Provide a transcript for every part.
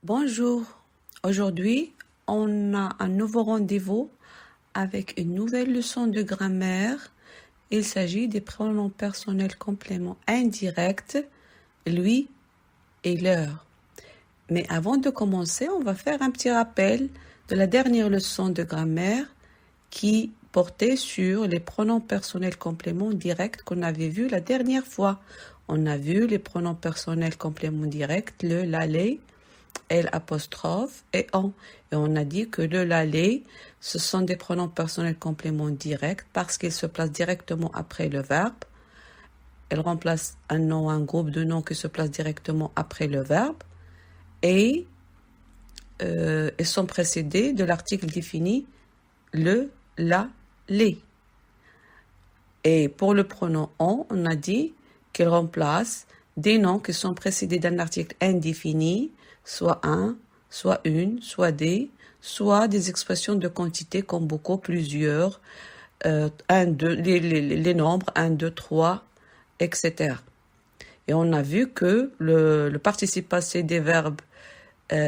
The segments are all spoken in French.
Bonjour, aujourd'hui on a un nouveau rendez-vous avec une nouvelle leçon de grammaire. Il s'agit des pronoms personnels compléments indirects, lui et leur. Mais avant de commencer, on va faire un petit rappel de la dernière leçon de grammaire qui portait sur les pronoms personnels compléments directs qu'on avait vu la dernière fois. On a vu les pronoms personnels compléments directs, le, la, les, L apostrophe et on. Et on a dit que le, la, les, ce sont des pronoms personnels compléments directs parce qu'ils se placent directement après le verbe. Elles remplacent un nom, un groupe de noms qui se place directement après le verbe. Et ils sont précédés de l'article défini le, la, les. Et pour le pronom on a dit qu'il remplace des noms qui sont précédés d'un article indéfini, soit un, soit une, soit des expressions de quantité comme beaucoup, plusieurs, un, deux, les nombres 1, 2, 3, etc. Et on a vu que le participe passé des verbes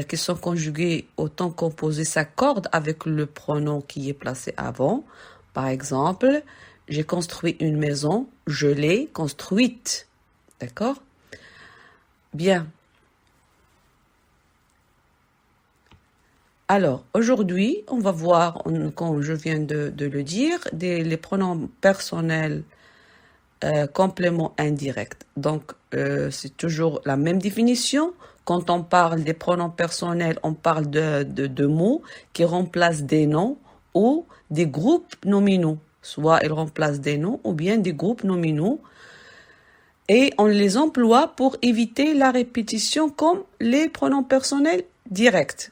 qui sont conjugués au temps composé s'accordent avec le pronom qui est placé avant. Par exemple, j'ai construit une maison, je l'ai construite. D'accord? Bien. Alors, aujourd'hui, on va voir, comme je viens de le dire, les pronoms personnels compléments indirects. Donc, c'est toujours la même définition. Quand on parle des pronoms personnels, on parle de mots qui remplacent des noms ou des groupes nominaux. Soit ils remplacent des noms ou bien des groupes nominaux. Et on les emploie pour éviter la répétition comme les pronoms personnels directs.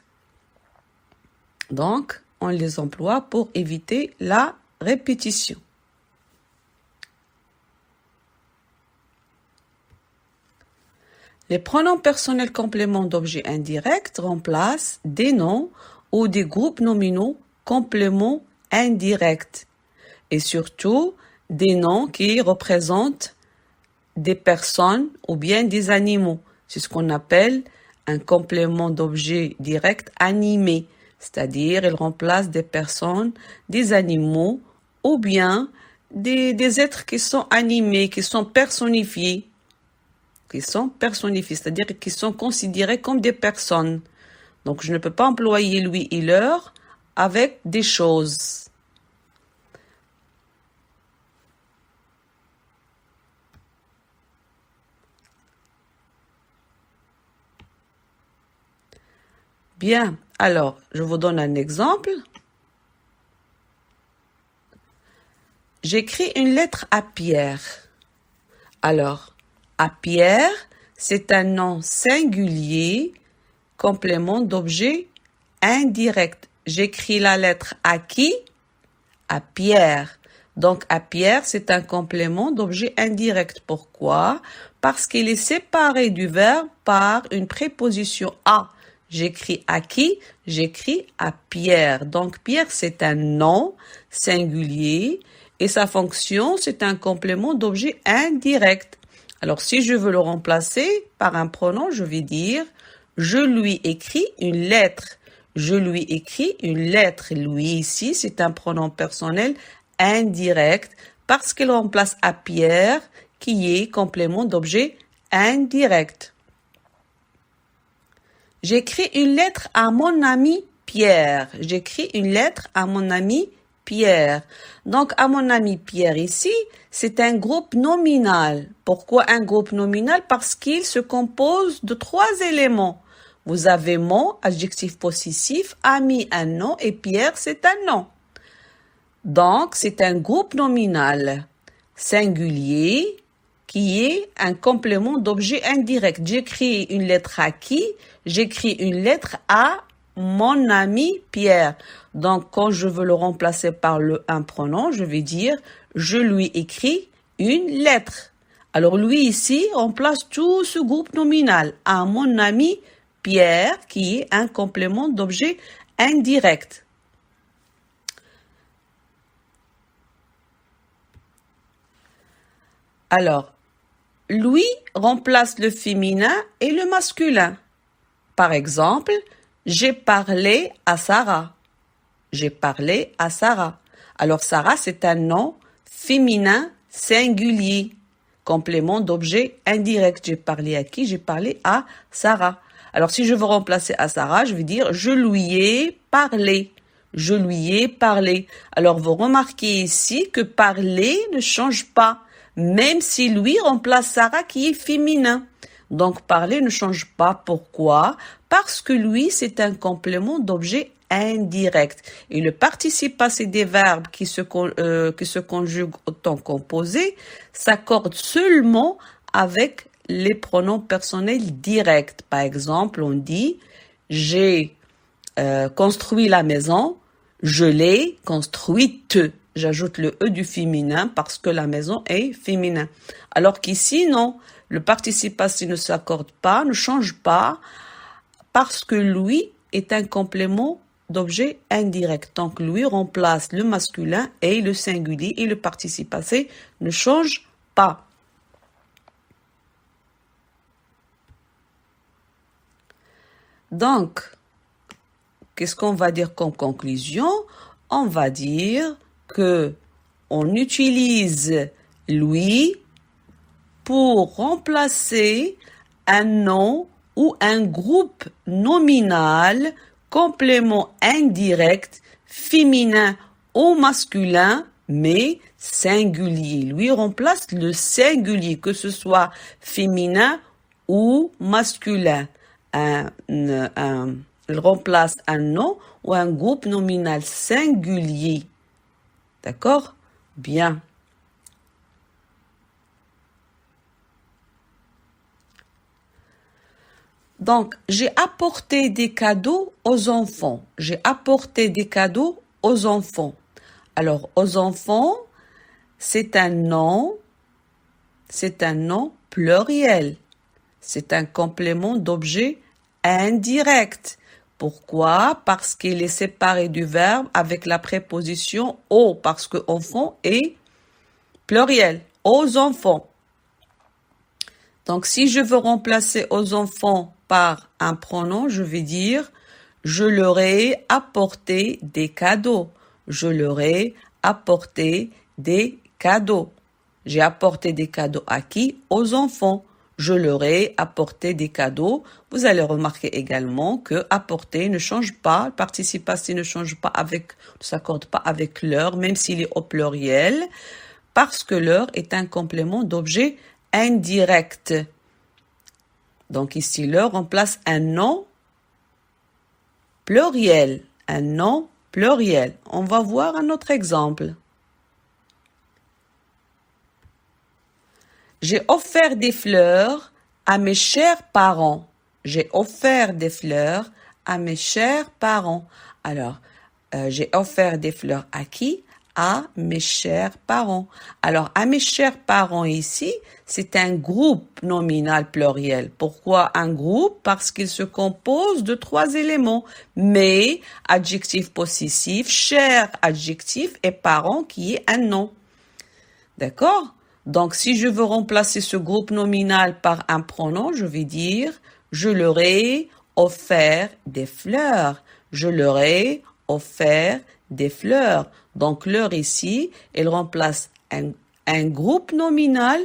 Donc, on les emploie pour éviter la répétition. Les pronoms personnels compléments d'objets indirects remplacent des noms ou des groupes nominaux compléments indirects et surtout des noms qui représentent des personnes ou bien des animaux. C'est ce qu'on appelle un complément d'objet direct animé, c'est-à-dire il remplace des personnes, des animaux ou bien des êtres qui sont animés, qui sont personnifiés. C'est-à-dire qui sont considérés comme des personnes. Donc, je ne peux pas employer lui et leur avec des choses. Bien, alors, je vous donne un exemple. J'écris une lettre à Pierre. Alors, à Pierre, c'est un nom singulier, complément d'objet indirect. J'écris la lettre à qui? À Pierre. Donc, à Pierre, c'est un complément d'objet indirect. Pourquoi? Parce qu'il est séparé du verbe par une préposition à. J'écris à qui? J'écris à Pierre. Donc, Pierre, c'est un nom singulier et sa fonction, c'est un complément d'objet indirect. Alors, si je veux le remplacer par un pronom, je vais dire « Je lui écris une lettre ». Je lui écris une lettre. Lui, ici, c'est un pronom personnel indirect parce qu'il remplace à Pierre, qui est complément d'objet indirect. J'écris une lettre à mon ami Pierre. J'écris une lettre à mon ami Pierre. Donc, à mon ami Pierre ici, c'est un groupe nominal. Pourquoi un groupe nominal? Parce qu'il se compose de 3 éléments. Vous avez mon adjectif possessif, ami un nom et Pierre c'est un nom. Donc, c'est un groupe nominal singulier qui est un complément d'objet indirect. J'écris une lettre à qui? J'écris une lettre à mon ami Pierre. Donc, quand je veux le remplacer par un pronom, je vais dire « je lui écris une lettre ». Alors, lui ici remplace tout ce groupe nominal à mon ami Pierre, qui est un complément d'objet indirect. Alors, lui remplace le féminin et le masculin. Par exemple, j'ai parlé à Sarah. J'ai parlé à Sarah. Alors, Sarah, c'est un nom féminin singulier, complément d'objet indirect. J'ai parlé à qui? J'ai parlé à Sarah. Alors, si je veux remplacer à Sarah, je vais dire je lui ai parlé. Je lui ai parlé. Alors, vous remarquez ici que parler ne change pas, même si lui remplace Sarah qui est féminin. Donc, parler ne change pas. Pourquoi? Parce que lui, c'est un complément d'objet indirect. Et le participe passé des verbes qui se conjuguent au temps composé s'accorde seulement avec les pronoms personnels directs. Par exemple, on dit « j'ai construit la maison », je l'ai construite. J'ajoute le E du féminin parce que la maison est féminin. Alors qu'ici, non, le participe passé ne s'accorde pas, ne change pas, parce que lui est un complément d'objet indirect. Donc, lui remplace le masculin et le singulier et le participe passé ne change pas. Donc, qu'est-ce qu'on va dire comme conclusion? On va dire que on utilise lui pour remplacer un nom ou un groupe nominal, complément indirect, féminin ou masculin, mais singulier. Lui remplace le singulier, que ce soit féminin ou masculin. Il remplace un nom ou un groupe nominal singulier. D'accord? Bien. Donc, j'ai apporté des cadeaux aux enfants. J'ai apporté des cadeaux aux enfants. Alors, aux enfants, c'est un nom pluriel. C'est un complément d'objet indirect. Pourquoi? Parce qu'il est séparé du verbe avec la préposition au, parce que enfant est pluriel, aux enfants. Donc, si je veux remplacer aux enfants par un pronom, je vais dire je leur ai apporté des cadeaux. Je leur ai apporté des cadeaux. J'ai apporté des cadeaux à qui? Aux enfants. Je leur ai apporté des cadeaux. Vous allez remarquer également que apporter ne change pas, le participe passé ne change pas avec, ne s'accorde pas avec leur, même s'il est au pluriel, parce que leur est un complément d'objet indirect. Donc ici, leur remplace un nom pluriel. Un nom pluriel. On va voir un autre exemple. J'ai offert des fleurs à mes chers parents. J'ai offert des fleurs à mes chers parents. Alors, j'ai offert des fleurs à qui? À mes chers parents. Alors, à mes chers parents ici, c'est un groupe nominal pluriel. Pourquoi un groupe? Parce qu'il se compose de 3 éléments. Mais, adjectif possessif, cher adjectif et parent qui est un nom. D'accord? Donc, si je veux remplacer ce groupe nominal par un pronom, je vais dire je leur ai offert des fleurs. Je leur ai offert des fleurs. Donc, leur ici, elle remplace un groupe nominal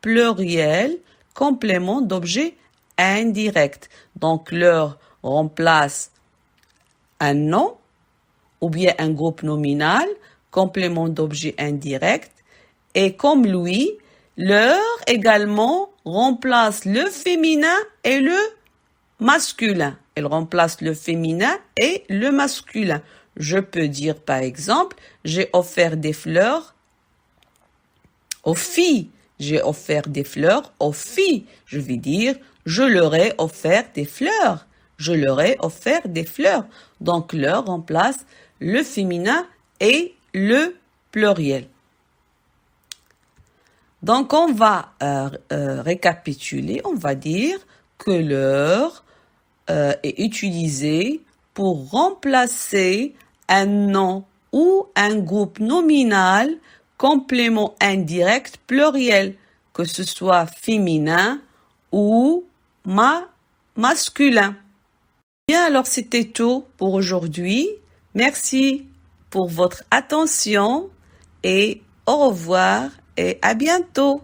pluriel, complément d'objet indirect. Donc, leur remplace un nom ou bien un groupe nominal, complément d'objet indirect. Et comme lui, leur également remplace le féminin et le masculin. Elle remplace le féminin et le masculin. Je peux dire par exemple, j'ai offert des fleurs aux filles. J'ai offert des fleurs aux filles. Je vais dire, je leur ai offert des fleurs. Je leur ai offert des fleurs. Donc, leur remplace le féminin et le pluriel. Donc, on va récapituler. On va dire que leur est utilisé pour remplacer un nom ou un groupe nominal complément indirect pluriel, que ce soit féminin ou masculin. Bien, alors c'était tout pour aujourd'hui. Merci pour votre attention et au revoir et à bientôt.